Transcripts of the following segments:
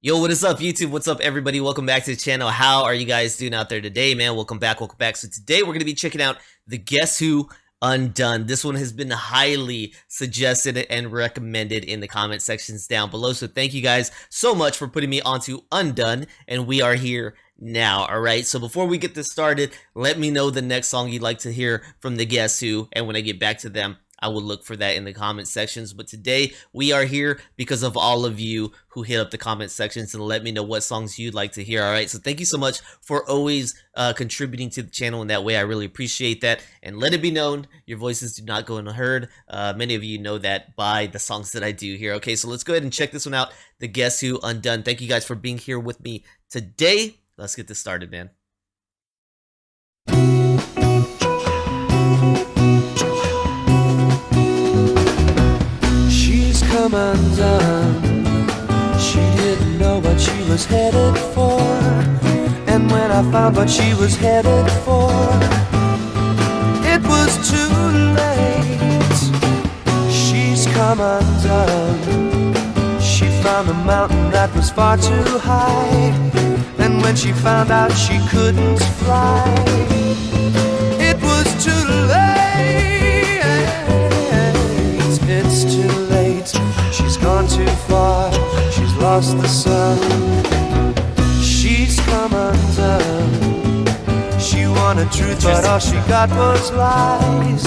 Yo, what is up, YouTube? What's up, everybody? Welcome back to the channel. How are you guys doing out there today, man? Welcome back. So today we're going to be checking out the Guess Who Undun. This one has been highly suggested and recommended in the comment sections down below. So thank you guys so much for putting me onto Undun, and we are here now. All right, so before we get this started, let me know the next song you'd like to hear from the Guess Who, and when I get back to them, I will look for that in the comment sections. But today we are here because of all of you who hit up the comment sections and let me know what songs you'd like to hear. All right, so thank you so much for always contributing to the channel in that way. I really appreciate that. And let it be known, your voices do not go unheard. Many of you know that by the songs that I do here. Okay, so let's go ahead and check this one out. The Guess Who Undun. Thank you guys for being here with me today. Let's get this started, man. Come undone. She didn't know what she was headed for, and when I found what she was headed for, it was too late. She's come undone. She found a mountain that was far too high, and when she found out she couldn't fly, it was too late. It's too late. She's gone too far. She's lost the sun. She's come undone. She wanted truth, but all she got was lies.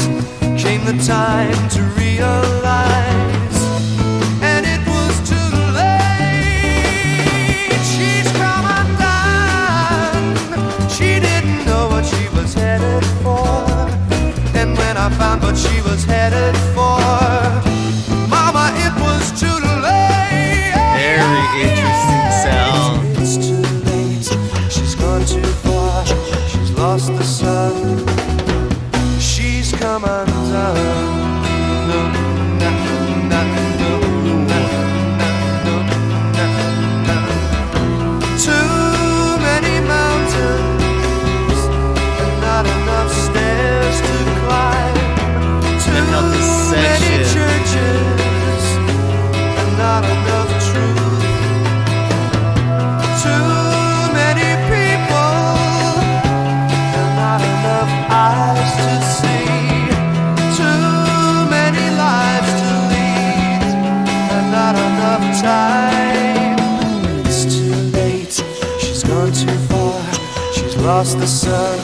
Came the time to realize, and it was too late. She's come undone. She didn't know what she was headed for, and when I found what she was headed for, mama, it was too late. Very interesting sound. It's too late. She's gone too far. She's lost the sun. She's come undone. No, no, no, no, no, no, no, no. Too many mountains and not enough stairs to climb. Too many churches and not enough truth. Too many people and not enough eyes to see. Too many lives to lead and not enough time. It's too late. She's gone too far. She's lost the sun.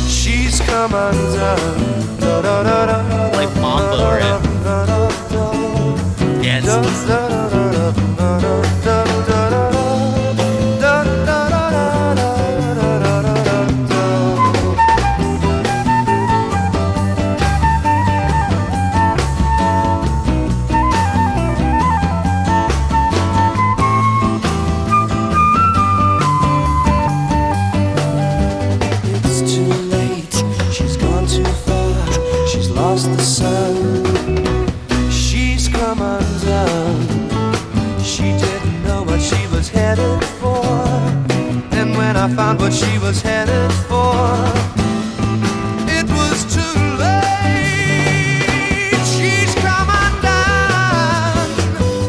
She's come undone. Like Mambo, right? Yes. It's too late. She's gone too far. She's lost the sun. She's come undone. She didn't know what she was headed for, and when I found what she was headed for, it was too late. She's come undone.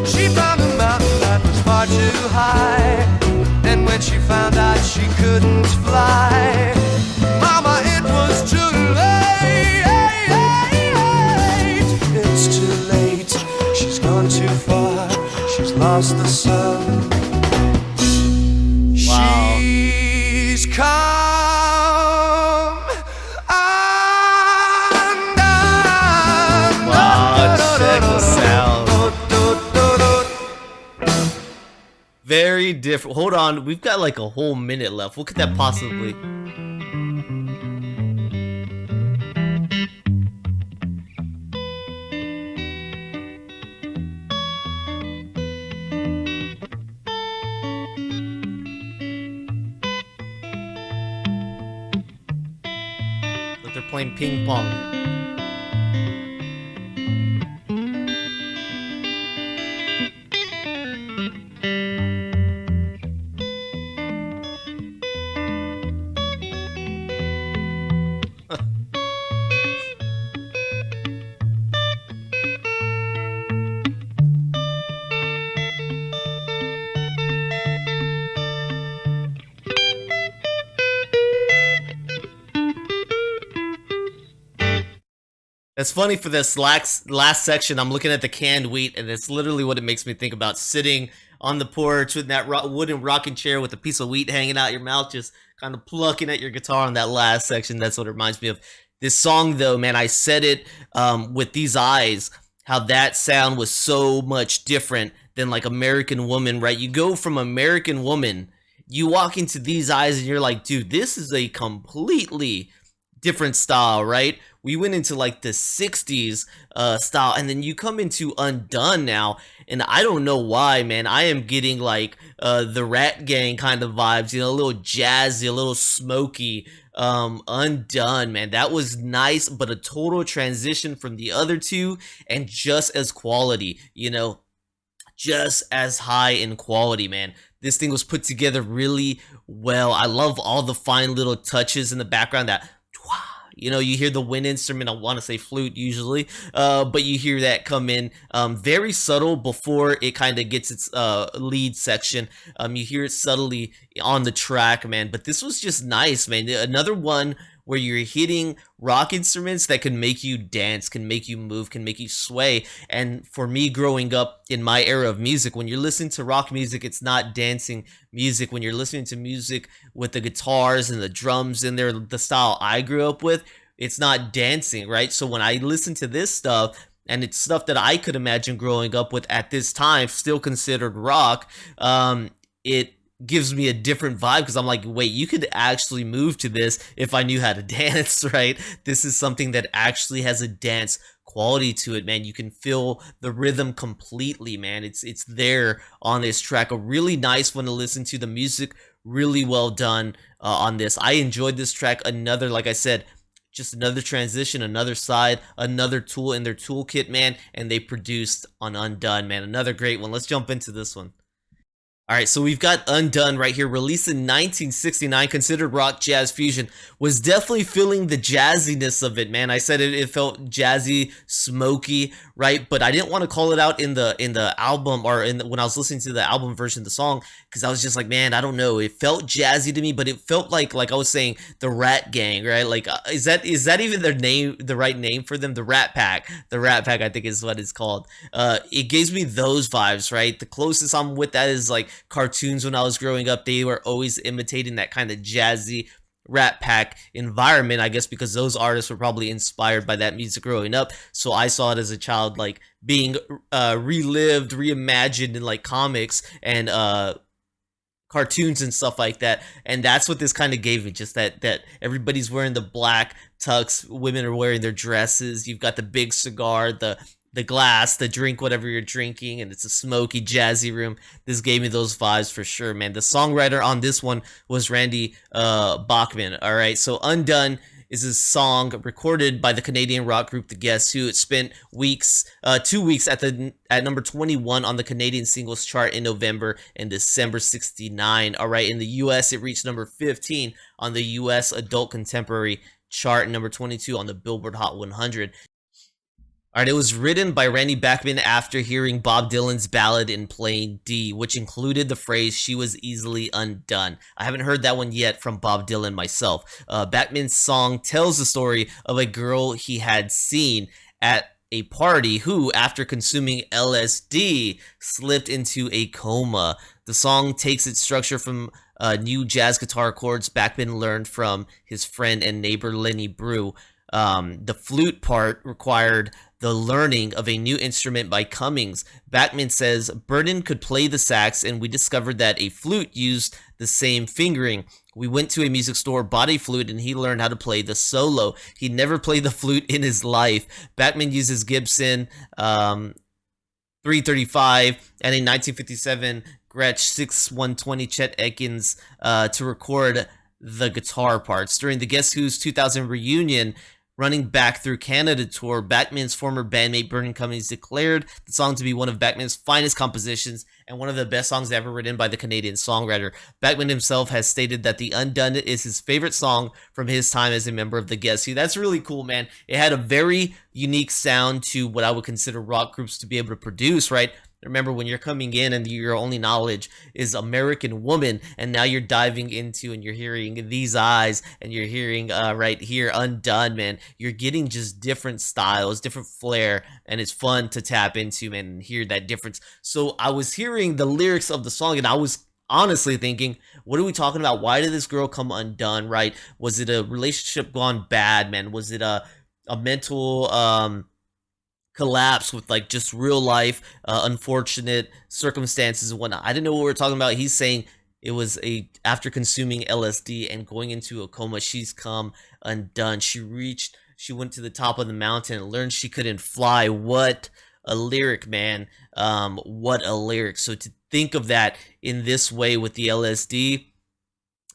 She found a mountain that was far too high, and when she found out she couldn't fly, mama, it was too late. It's too late. She's gone too far. She's lost the sun. Wow. She's come undone. Wow, check the sound. Very different. Hold on, we've got like a whole minute left. What could that possibly? Like they're playing ping pong. That's funny for this last section. I'm looking at the canned wheat, and it's literally what it makes me think about: sitting on the porch with that wooden rocking chair with a piece of wheat hanging out your mouth, just kind of plucking at your guitar on that last section. That's what it reminds me of. This song, though, man, I said it with These Eyes, how that sound was so much different than like American Woman, right? You go from American Woman, you walk into These Eyes, and you're like, dude, this is a completely different style, right? We went into like the 60s style, and then you come into Undun now, and I don't know why, man. I am getting like the Rat Gang kind of vibes, you know, a little jazzy, a little smoky. Undun, man, that was nice, but a total transition from the other two, and just as quality, you know, just as high in quality, man. This thing was put together really well. I love all the fine little touches in the background, that, you know, you hear the wind instrument, I want to say flute usually, but you hear that come in very subtle before it kind of gets its lead section. You hear it subtly on the track, man, but this was just nice, man. Another one where you're hitting rock instruments that can make you dance, can make you move, can make you sway. And for me, growing up in my era of music, when you're listening to rock music, it's not dancing music. When you're listening to music with the guitars and the drums in there, the style I grew up with, it's not dancing, right? So when I listen to this stuff, and it's stuff that I could imagine growing up with at this time, still considered rock, it gives me a different vibe, because I'm like, wait, you could actually move to this if I knew how to dance, right? This is something that actually has a dance quality to it, man. You can feel the rhythm completely, man. It's there on this track. A really nice one to listen to. The music really well done on this. I enjoyed this track. Another, like I said, just another transition, another side, another tool in their toolkit, man, and they produced on Undun, man. Another great one. Let's jump into this one. All right, so we've got Undun right here, released in 1969, considered rock jazz fusion. Was definitely feeling the jazziness of it, man. I said it felt jazzy, smoky, right? But I didn't want to call it out in the album, or when I was listening to the album version of the song, because I was just like, man, I don't know. It felt jazzy to me, but it felt like I was saying, the Rat Gang, right? Like, is that even their name, the right name for them? The Rat Pack. The Rat Pack, I think, is what it's called. It gives me those vibes, right? The closest I'm with that is like cartoons. When I was growing up, they were always imitating that kind of jazzy Rat Pack environment, I guess, because those artists were probably inspired by that music growing up. So I saw it as a child, like being relived, reimagined in like comics and cartoons and stuff like that. And that's what this kind of gave me, just that everybody's wearing the black tux, women are wearing their dresses, you've got the big cigar, the glass, the drink, whatever you're drinking, and it's a smoky, jazzy room. This gave me those vibes for sure, man. The songwriter on this one was Randy Bachman. All right, so Undun is a song recorded by the Canadian rock group The Guess Who. It spent 2 weeks at number 21 on the Canadian singles chart in November and December 69. All right, in the US, it reached number 15 on the US adult contemporary chart, and number 22 on the Billboard Hot 100. All right, it was written by Randy Bachman after hearing Bob Dylan's ballad in plain D, which included the phrase, "She was easily undone." I haven't heard that one yet from Bob Dylan myself. Bachman's song tells the story of a girl he had seen at a party who, after consuming LSD, slipped into a coma. The song takes its structure from new jazz guitar chords Bachman learned from his friend and neighbor Lenny Brew. The flute part required the learning of a new instrument by Cummings. Bachman says Burden could play the sax, and we discovered that a flute used the same fingering. We went to a music store, bought a flute, and he learned how to play the solo. He never played the flute in his life. Bachman uses Gibson 335 and a 1957 Gretsch 6120 Chet Atkins to record the guitar parts. During the Guess Who's 2000 reunion, running back through Canada tour, Bachman's former bandmate Vernon Cummings declared the song to be one of Bachman's finest compositions and one of the best songs ever written by the Canadian songwriter. Bachman himself has stated that the Undun is his favorite song from his time as a member of the Guess Who. That's really cool, man. It had a very unique sound to what I would consider rock groups to be able to produce, right? Remember, when you're coming in and your only knowledge is American Woman, and now you're diving into and you're hearing These Eyes, and you're hearing right here Undun, man. You're getting just different styles, different flair, and it's fun to tap into, man, and hear that difference. So I was hearing the lyrics of the song, and I was honestly thinking, what are we talking about? Why did this girl come undone, right? Was it a relationship gone bad, man? Was it a mental collapse with like just real life unfortunate circumstances and whatnot? I didn't know what we were talking about. He's saying it was after consuming LSD and going into a coma, she's come undone. She went to the top of the mountain and learned she couldn't fly. What a lyric, man. What a lyric. So to think of that in this way with the LSD,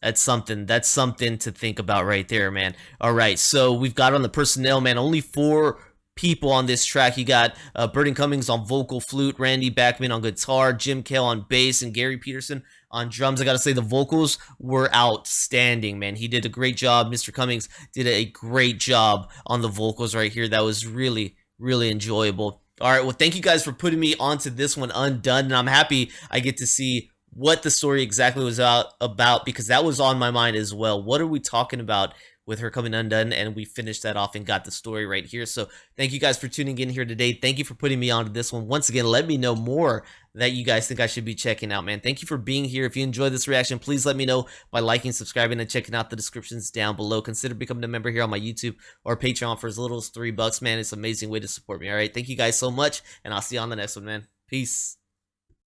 that's something to think about right there, man. All right, so we've got on the personnel, man, only 4 people on this track. You got Burton Cummings on vocal, flute, Randy Bachman on guitar, Jim Cale on bass, and Gary Peterson on drums. I gotta say, the vocals were outstanding, man. He did a great job. Mr. Cummings did a great job on the vocals right here. That was really, really enjoyable. All right, well, thank you guys for putting me onto this one, Undun, and I'm happy I get to see what the story exactly was about, because that was on my mind as well. What are we talking about with her coming undone? And we finished that off and got the story right here. So thank you guys for tuning in here today. Thank you for putting me onto this one. Once again, let me know more that you guys think I should be checking out, man. Thank you for being here. If you enjoyed this reaction, please let me know by liking, subscribing, and checking out the descriptions down below. Consider becoming a member here on my YouTube or Patreon for as little as $3, man. It's an amazing way to support me. All right, thank you guys so much, and I'll see you on the next one, man. Peace.